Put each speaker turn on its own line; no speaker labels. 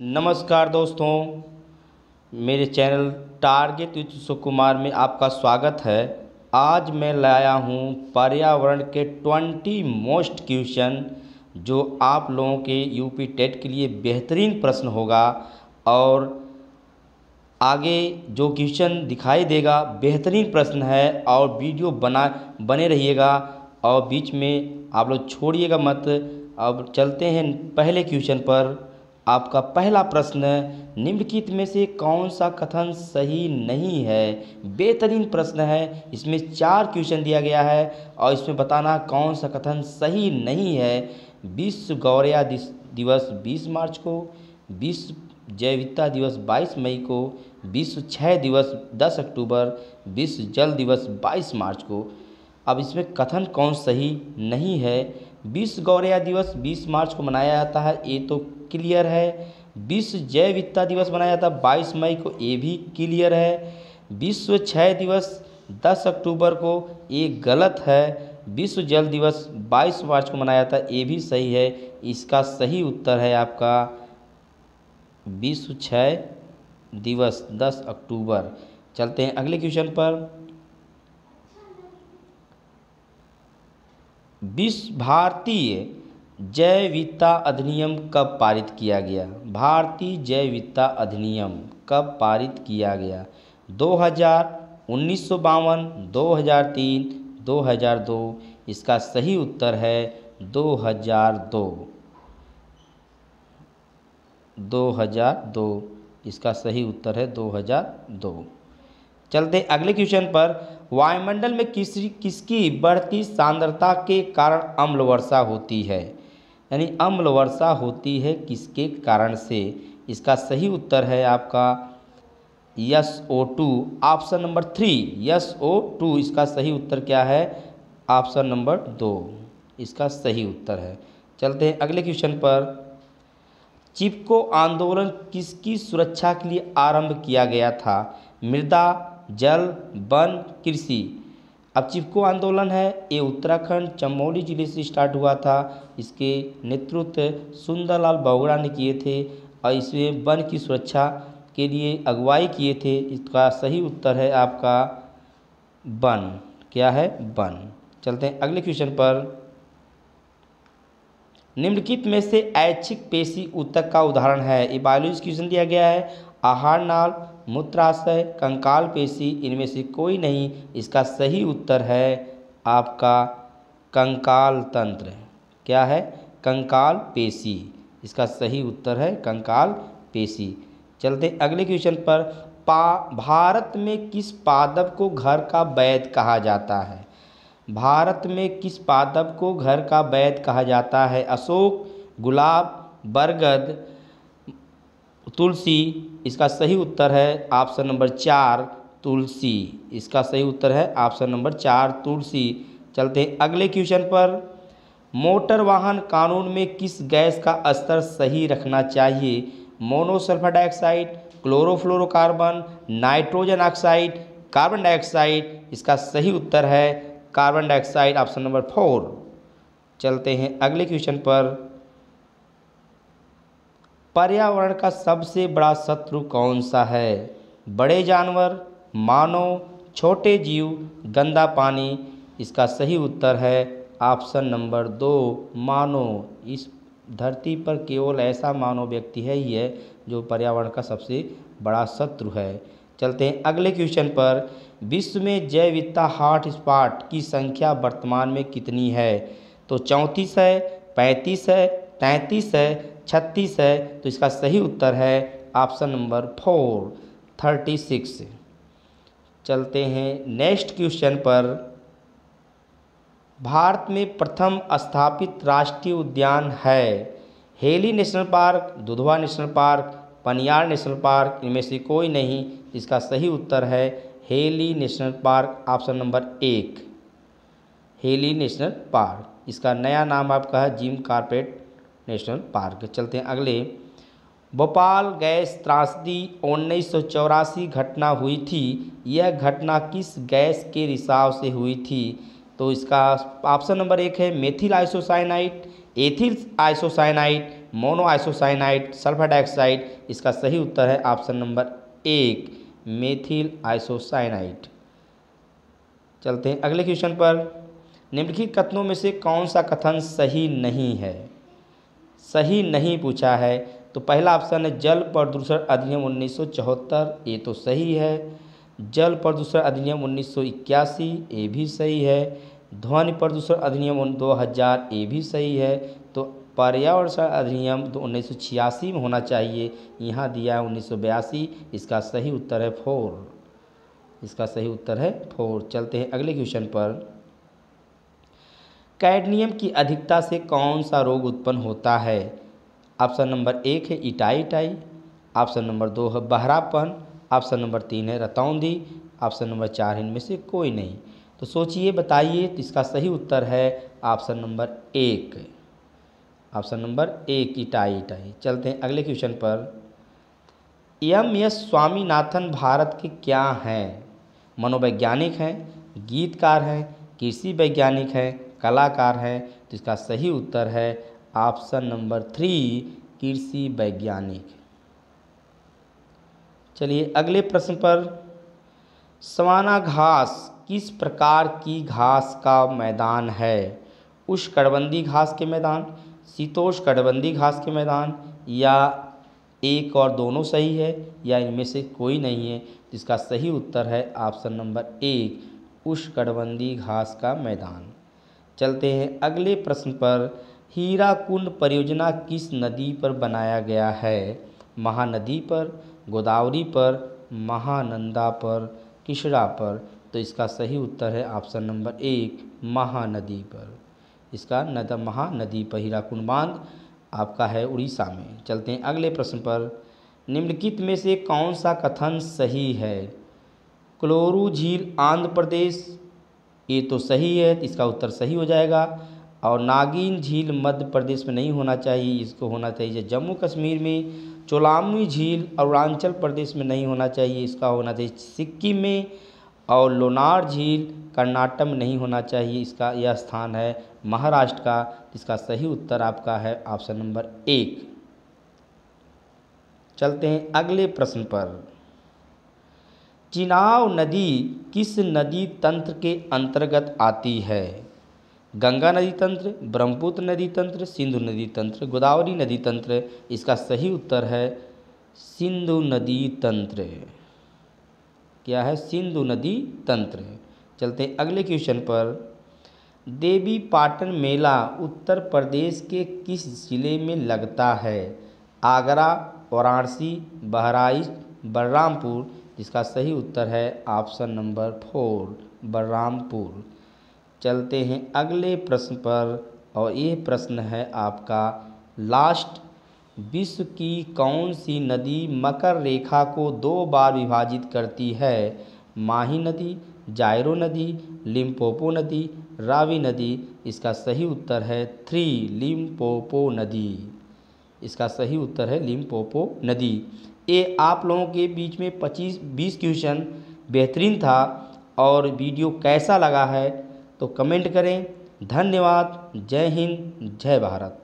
नमस्कार दोस्तों, मेरे चैनल टारगेट विद सुकुमार में आपका स्वागत है। आज मैं लाया हूँ पर्यावरण के 20 मोस्ट क्वेश्चन जो आप लोगों के यूपी टेट के लिए बेहतरीन प्रश्न होगा और आगे जो क्वेश्चन दिखाई देगा बेहतरीन प्रश्न है और वीडियो बने रहिएगा और बीच में आप लोग छोड़िएगा मत। अब चलते हैं पहले क्वेश्चन पर। आपका पहला प्रश्न, निम्नलिखित में से कौन सा कथन सही नहीं है? बेहतरीन प्रश्न है। इसमें 4 क्वेश्चन दिया गया है और इसमें बताना कौन सा कथन सही नहीं है। विश्व गौरैया दिवस 20 मार्च को, विश्व जैव विविधता दिवस 22 मई को, विश्व क्षय दिवस 10 अक्टूबर, विश्व जल दिवस 22 मार्च को। अब इसमें कथन कौन सही नहीं है? विश्व गौरैया दिवस 20 मार्च को मनाया जाता है, ये तो क्लियर है। विश्व जैव विविधता दिवस मनाया जाता है 22 मई को, ये भी क्लियर है। विश्व क्षय दिवस 10 अक्टूबर को, ये गलत है। विश्व जल दिवस 22 मार्च को मनाया जाता है, ये भी सही है। इसका सही उत्तर है आपका विश्व क्षय दिवस 10 अक्टूबर। चलते हैं अगले क्वेश्चन पर। विश्व भारतीय जैव विविधता अधिनियम कब पारित किया गया? भारतीय जैव विविधता अधिनियम कब पारित किया गया? 2000, 1952, 2003, 2002। इसका सही उत्तर है 2002। 2002 इसका सही उत्तर है 2002। चलते अगले क्वेश्चन पर। वायुमंडल में किसकी बढ़ती सांद्रता के कारण अम्ल वर्षा होती है? यानी अम्ल वर्षा होती है किसके कारण से? इसका सही उत्तर है आपका SO2, ऑप्शन नंबर 3 SO2। इसका सही उत्तर क्या है? ऑप्शन नंबर 2 इसका सही उत्तर है। चलते हैं अगले क्वेश्चन पर। चिपको आंदोलन किसकी सुरक्षा के लिए आरंभ किया गया था? मृदा, जल, वन, कृषि। अब चिपको आंदोलन है, ये उत्तराखंड चमोली जिले से स्टार्ट हुआ था। इसके नेतृत्व सुंदरलाल बोगड़ा ने किए थे और इसमें वन की सुरक्षा के लिए अगुवाई किए थे। इसका सही उत्तर है आपका वन। क्या है? वन। चलते हैं अगले क्वेश्चन पर। निम्नलिखित में से ऐच्छिक पेशी ऊतक का उदाहरण है? ये बायोलॉजी क्वेश्चन दिया गया है। आहार नाल, मूत्राशय, कंकाल पेशी, इनमें से कोई नहीं। इसका सही उत्तर है आपका कंकाल तंत्र। क्या है? कंकाल पेशी। इसका सही उत्तर है कंकाल पेशी। चलते अगले क्वेश्चन पर। भारत में किस पादप को घर का वैद्य कहा जाता है? भारत में किस पादप को घर का वैद्य कहा जाता है? अशोक, गुलाब, बरगद, तुलसी। इसका सही उत्तर है ऑप्शन नंबर 4 तुलसी। इसका सही उत्तर है ऑप्शन नंबर 4 तुलसी। चलते हैं अगले क्वेश्चन पर। मोटर वाहन कानून में किस गैस का स्तर सही रखना चाहिए? Monosulphur dioxide, chlorofluorocarbon, nitrogen oxide, carbon dioxide. इसका सही उत्तर है कार्बन डाइऑक्साइड, ऑप्शन नंबर 4। चलते हैं अगले क्वेश्चन पर। पर्यावरण का सबसे बड़ा शत्रु कौन सा है? बड़े जानवर, मानव, छोटे जीव, गंदा पानी। इसका सही उत्तर है ऑप्शन नंबर 2 मानव। इस धरती पर केवल ऐसा मानव व्यक्ति है ही है जो पर्यावरण का सबसे बड़ा शत्रु है। चलते हैं अगले क्वेश्चन पर। विश्व में जैव विविधता हॉटस्पॉट की संख्या वर्तमान में कितनी है? तो 34 है, 35 है, 33 है, 36 है। तो इसका सही उत्तर है ऑप्शन नंबर 4 36। चलते हैं नेक्स्ट क्वेश्चन पर। भारत में प्रथम स्थापित राष्ट्रीय उद्यान है? Hailey national park, Dudhwa national park, Paniyar national park. इनमें से कोई नहीं। इसका सही उत्तर है Hailey national park, option number 1 Hailey national park. इसका नया नाम आपका है जिम कॉर्बेट नेशनल पार्क। चलते हैं अगले। भोपाल गैस त्रासदी 1984 घटना हुई थी। यह घटना किस गैस के रिसाव से हुई थी? तो इसका ऑप्शन नंबर 1 है methyl isocyanide, ethyl isocyanide, mono isocyanide, sulphur dioxide. इसका सही उत्तर है ऑप्शन नंबर 1 मेथिल आइसोसाइनाइड। चलते हैं अगले क्वेश्चन पर। निम्नलिखित कथनों में से कौन सा कथन सही नहीं है? सही नहीं पूछा है तो पहला ऑप्शन है जल प्रदूषण अधिनियम 1974, ये तो सही है। जल प्रदूषण अधिनियम 1981, ये भी सही है। ध्वनि प्रदूषण अधिनियम 2000, ये भी सही है। तो पर्यावरण अधिनियम 1986 में होना चाहिए, यहाँ दिया है 1982। इसका सही उत्तर है 4। इसका सही उत्तर है 4। चलते हैं अगले क्वेश्चन पर। कैडमियम की अधिकता से कौन सा रोग उत्पन्न होता है? ऑप्शन नंबर 1 है इटाई, ऑप्शन नंबर 2 है बहरापन, ऑप्शन नंबर 3 है रतौंधी, ऑप्शन नंबर 4 इनमें से कोई नहीं। तो सोचिए बताइए। तो इसका सही उत्तर है option number 1। Option number 1 itai. चलते हैं अगले क्वेश्चन पर। एस स्वामीनाथन भारत के क्या हैं? मनोवैज्ञानिक हैं, गीतकार हैं, कृषि वैज्ञानिक हैं, कलाकार हैं। तो इसका सही उत्तर है ऑप्शन नंबर 3 कृषि वैज्ञानिक। चलिए अगले प्रश्न पर। सवाना घास किस प्रकार की घास का मैदान है? उष्णकटिबंधीय घास के मैदान, शीतोष्णकटिबंधीय घास के मैदान, या एक और दोनों सही है, या इनमें से कोई नहीं है? इसका सही उत्तर है ऑप्शन नंबर 1 उष्णकटिबंधीय घास का मैदान। चलते हैं अगले प्रश्न पर। हीराकुंड परियोजना किस नदी पर बनाया गया है? महानदी पर, गोदावरी पर, महानंदा पर, कृष्णा पर। तो इसका सही उत्तर है ऑप्शन नंबर 1 महानदी पर। इसका महानदी पर हीराकुंड बांध आपका है उड़ीसा में। चलते हैं अगले प्रश्न पर। निम्नलिखित में से कौन सा कथन सही है? कोलारू झील आंध्र प्रदेश, ये तो सही है, इसका उत्तर सही हो जाएगा। और नागिन झील मध्य प्रदेश में नहीं होना चाहिए, इसको होना चाहिए जम्मू कश्मीर में। चोलामी झील अरुणाचल प्रदेश में नहीं होना चाहिए, इसका होना चाहिए सिक्किम में। और लोनार झील कर्नाटक में नहीं होना चाहिए, इसका यह स्थान है महाराष्ट्र का। इसका सही उत्तर आपका है ऑप्शन नंबर 1। चलते हैं अगले प्रश्न पर। चिनाब नदी किस नदी तंत्र के अंतर्गत आती है? गंगा नदी तंत्र, ब्रह्मपुत्र नदी तंत्र, सिंधु नदी तंत्र, गोदावरी नदी तंत्र। इसका सही उत्तर है सिंधु नदी तंत्र। क्या है? सिंधु नदी तंत्र। चलते हैं अगले क्वेश्चन पर। देवी पाटन मेला उत्तर प्रदेश के किस जिले में लगता है? आगरा, वाराणसी, बहराइच, बलरामपुर। इसका सही उत्तर है ऑप्शन नंबर 4 बलरामपुर। चलते हैं अगले प्रश्न पर, और ये प्रश्न है आपका लास्ट। विश्व की कौन सी नदी मकर रेखा को 2 बार विभाजित करती है? माही नदी, जायरो नदी, लिम्पोपो नदी, रावी नदी। इसका सही उत्तर है 3 लिम्पोपो नदी। इसका सही उत्तर है लिम्पोपो नदी। ये आप लोगों के बीच में 25-20 क्वेश्चन बेहतरीन था। और वीडियो कैसा लगा है तो कमेंट करें। धन्यवाद। जय हिंद, जय भारत।